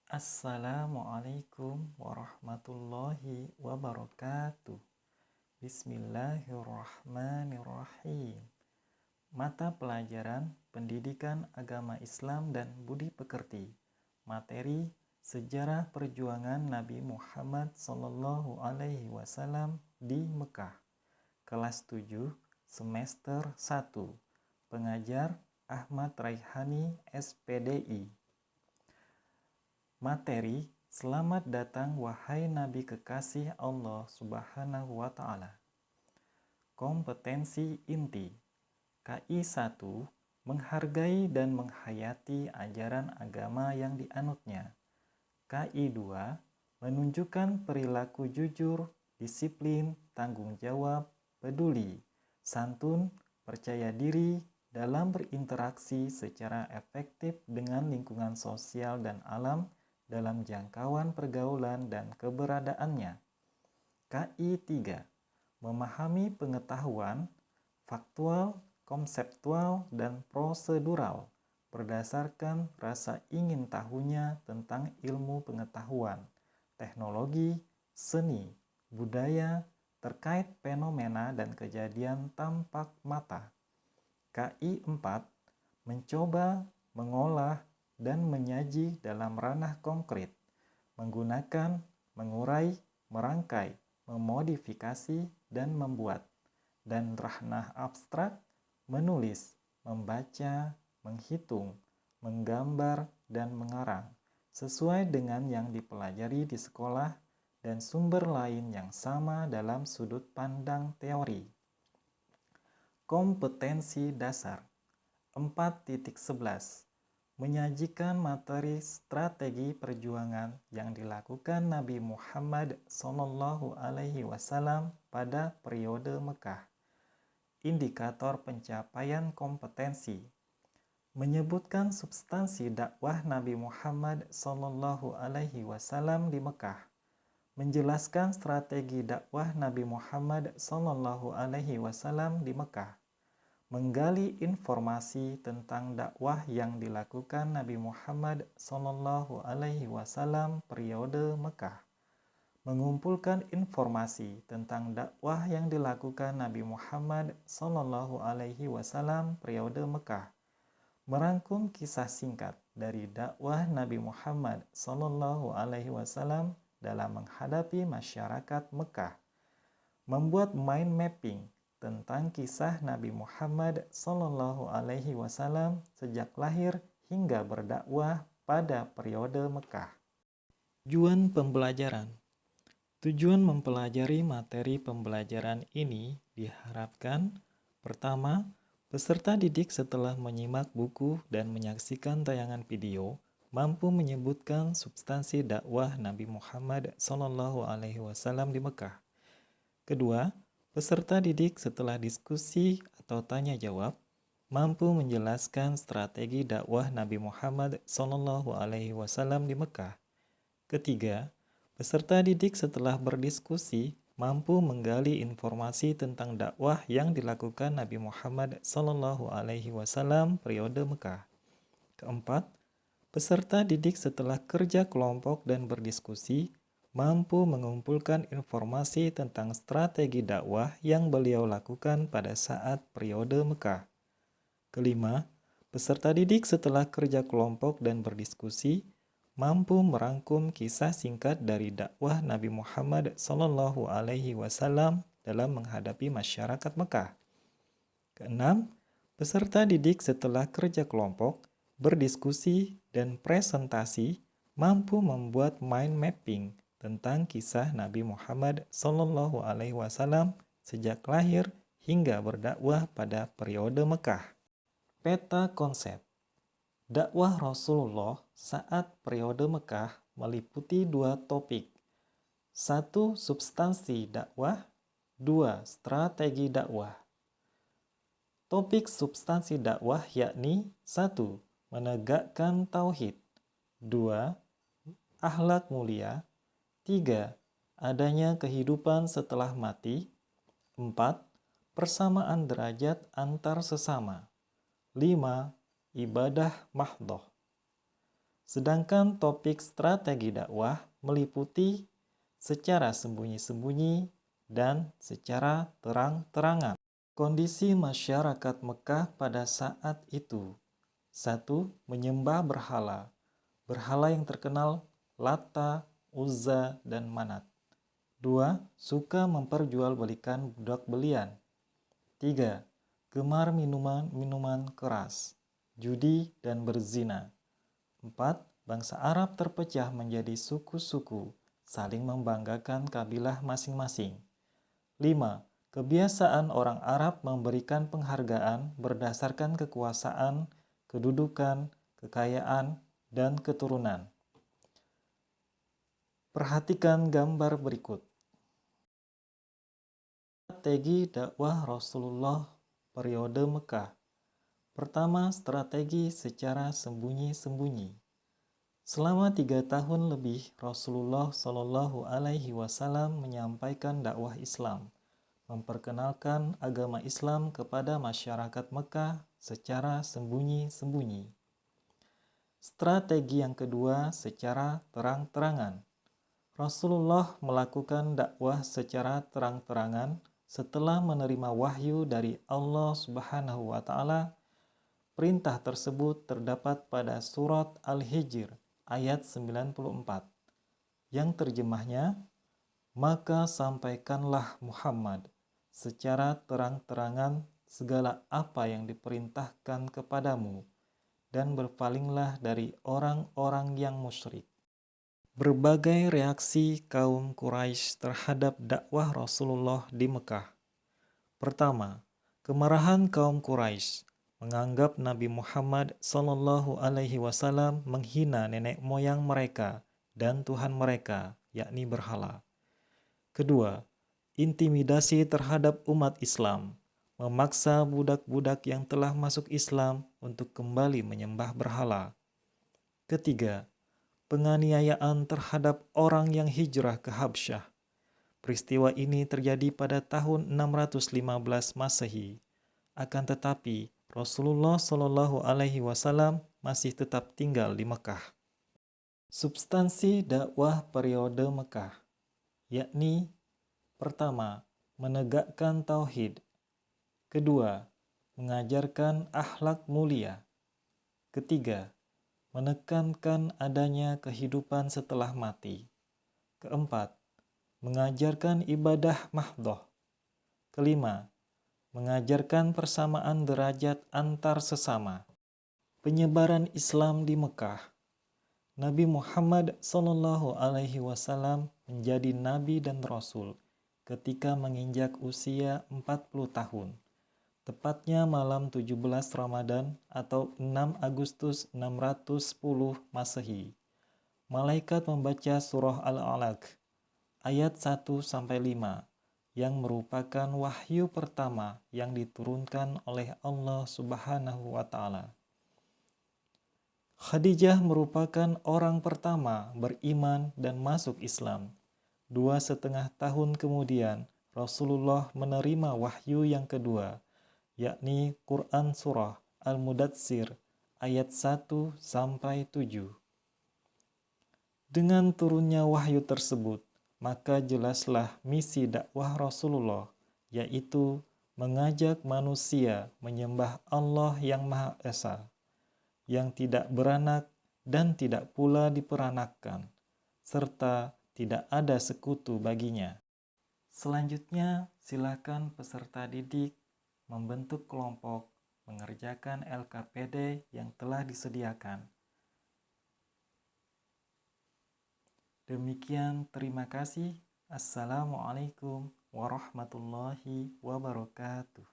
Assalamualaikum warahmatullahi wabarakatuh. Bismillahirrahmanirrahim. Mata pelajaran Pendidikan Agama Islam dan Budi Pekerti. Materi Sejarah Perjuangan Nabi Muhammad SAW di Mekah. Kelas 7, semester 1. Pengajar Ahmad Raihani, SPDI. Materi Selamat datang wahai Nabi kekasih Allah Subhanahu wa Ta'ala. Kompetensi inti KI 1. Menghargai dan menghayati ajaran agama yang dianutnya. KI 2. Menunjukkan perilaku jujur, disiplin, tanggung jawab, peduli, santun, percaya diri dalam berinteraksi secara efektif dengan lingkungan sosial dan alam dalam jangkauan pergaulan dan keberadaannya. KI 3. Memahami pengetahuan, faktual, konseptual, dan prosedural berdasarkan rasa ingin tahunya tentang ilmu pengetahuan, teknologi, seni, budaya, terkait fenomena dan kejadian tampak mata. KI 4. Mencoba, mengolah, dan menyaji dalam ranah konkret, menggunakan, mengurai, merangkai, memodifikasi, dan membuat, dan ranah abstrak, menulis, membaca, menghitung, menggambar, dan mengarang, sesuai dengan yang dipelajari di sekolah dan sumber lain yang sama dalam sudut pandang teori. Kompetensi dasar 4.11 Menyajikan materi strategi perjuangan yang dilakukan Nabi Muhammad SAW pada periode Mekah. Indikator pencapaian kompetensi menyebutkan substansi dakwah Nabi Muhammad SAW di Mekah, menjelaskan strategi dakwah Nabi Muhammad SAW di Mekah, menggali informasi tentang dakwah yang dilakukan Nabi Muhammad SAW periode Mekah, mengumpulkan informasi tentang dakwah yang dilakukan Nabi Muhammad SAW periode Mekah, merangkum kisah singkat dari dakwah Nabi Muhammad SAW dalam menghadapi masyarakat Mekah, membuat mind mapping tentang kisah Nabi Muhammad SAW sejak lahir hingga berdakwah pada periode Mekah. Tujuan pembelajaran. Tujuan mempelajari materi pembelajaran ini diharapkan: pertama, peserta didik setelah menyimak buku dan menyaksikan tayangan video mampu menyebutkan substansi dakwah Nabi Muhammad SAW di Mekah. Kedua, peserta didik setelah diskusi atau tanya jawab mampu menjelaskan strategi dakwah Nabi Muhammad SAW di Mekah. Ketiga, peserta didik setelah berdiskusi mampu menggali informasi tentang dakwah yang dilakukan Nabi Muhammad SAW periode Mekah. Keempat, peserta didik setelah kerja kelompok dan berdiskusi mampu mengumpulkan informasi tentang strategi dakwah yang beliau lakukan pada saat periode Mekah. Kelima, peserta didik setelah kerja kelompok dan berdiskusi mampu merangkum kisah singkat dari dakwah Nabi Muhammad SAW dalam menghadapi masyarakat Mekah. Keenam, peserta didik setelah kerja kelompok, berdiskusi, dan presentasi mampu membuat mind mapping tentang kisah Nabi Muhammad SAW sejak lahir hingga berdakwah pada periode Mekah. Peta konsep dakwah Rasulullah saat periode Mekah meliputi dua topik. 1. Substansi dakwah. 2. Strategi dakwah. Topik substansi dakwah yakni 1. Menegakkan tauhid. 2. Akhlak mulia. 3. Adanya kehidupan setelah mati. 4. Persamaan derajat antar sesama. 5. Ibadah mahdhah. Sedangkan topik strategi dakwah meliputi secara sembunyi-sembunyi dan secara terang-terangan. Kondisi masyarakat Mekah pada saat itu. 1. Menyembah berhala. Berhala yang terkenal Lata, Uzza, dan Manat. 2. Suka memperjualbelikan budak belian. 3. Gemar minuman keras, judi, dan berzina. 4. Bangsa Arab terpecah menjadi suku-suku, saling membanggakan kabilah masing-masing. 5. Kebiasaan orang Arab memberikan penghargaan berdasarkan kekuasaan, kedudukan, kekayaan, dan keturunan. Perhatikan gambar berikut. Strategi dakwah Rasulullah periode Mekah. Pertama, strategi secara sembunyi-sembunyi. Selama 3 tahun lebih, Rasulullah Shallallahu Alaihi Wasallam menyampaikan dakwah Islam, memperkenalkan agama Islam kepada masyarakat Mekah secara sembunyi-sembunyi. Strategi yang kedua, secara terang-terangan. Rasulullah melakukan dakwah secara terang-terangan setelah menerima wahyu dari Allah Subhanahu wa Ta'ala. Perintah tersebut terdapat pada surat Al-Hijr ayat 94, yang terjemahnya, "Maka sampaikanlah Muhammad secara terang-terangan segala apa yang diperintahkan kepadamu, dan berpalinglah dari orang-orang yang musyrik." Berbagai reaksi kaum Quraisy terhadap dakwah Rasulullah di Mekah. Pertama, kemarahan kaum Quraisy menganggap Nabi Muhammad Shallallahu Alaihi Wasallam menghina nenek moyang mereka dan Tuhan mereka, yakni berhala. Kedua, intimidasi terhadap umat Islam, memaksa budak-budak yang telah masuk Islam untuk kembali menyembah berhala. Ketiga, penganiayaan terhadap orang yang hijrah ke Habsyah. Peristiwa ini terjadi pada tahun 615 Masehi. Akan tetapi, Rasulullah Shallallahu Alaihi Wasallam masih tetap tinggal di Mekah. Substansi dakwah periode Mekah, yakni: pertama, menegakkan tauhid. Kedua, mengajarkan akhlak mulia. Ketiga, menekankan adanya kehidupan setelah mati. Keempat, mengajarkan ibadah mahdhah. Kelima, mengajarkan persamaan derajat antar sesama. Penyebaran Islam di Mekah. Nabi Muhammad Shallallahu Alaihi Wasallam menjadi nabi dan rasul ketika menginjak usia 40 tahun. Tepatnya malam 17 Ramadan atau 6 Agustus 610 Masehi. Malaikat membaca surah Al-Alaq ayat 1-5 yang merupakan wahyu pertama yang diturunkan oleh Allah Subhanahu wa Ta'ala. Khadijah merupakan orang pertama beriman dan masuk Islam. 2,5 tahun kemudian, Rasulullah menerima wahyu yang kedua, yakni Quran Surah Al-Mudatsir ayat 1-7. Dengan turunnya wahyu tersebut, maka jelaslah misi dakwah Rasulullah, yaitu mengajak manusia menyembah Allah yang Maha Esa, yang tidak beranak dan tidak pula diperanakkan, serta tidak ada sekutu baginya. Selanjutnya, silakan peserta didik membentuk kelompok mengerjakan LKPD yang telah disediakan. Demikian, terima kasih. Assalamualaikum warahmatullahi wabarakatuh.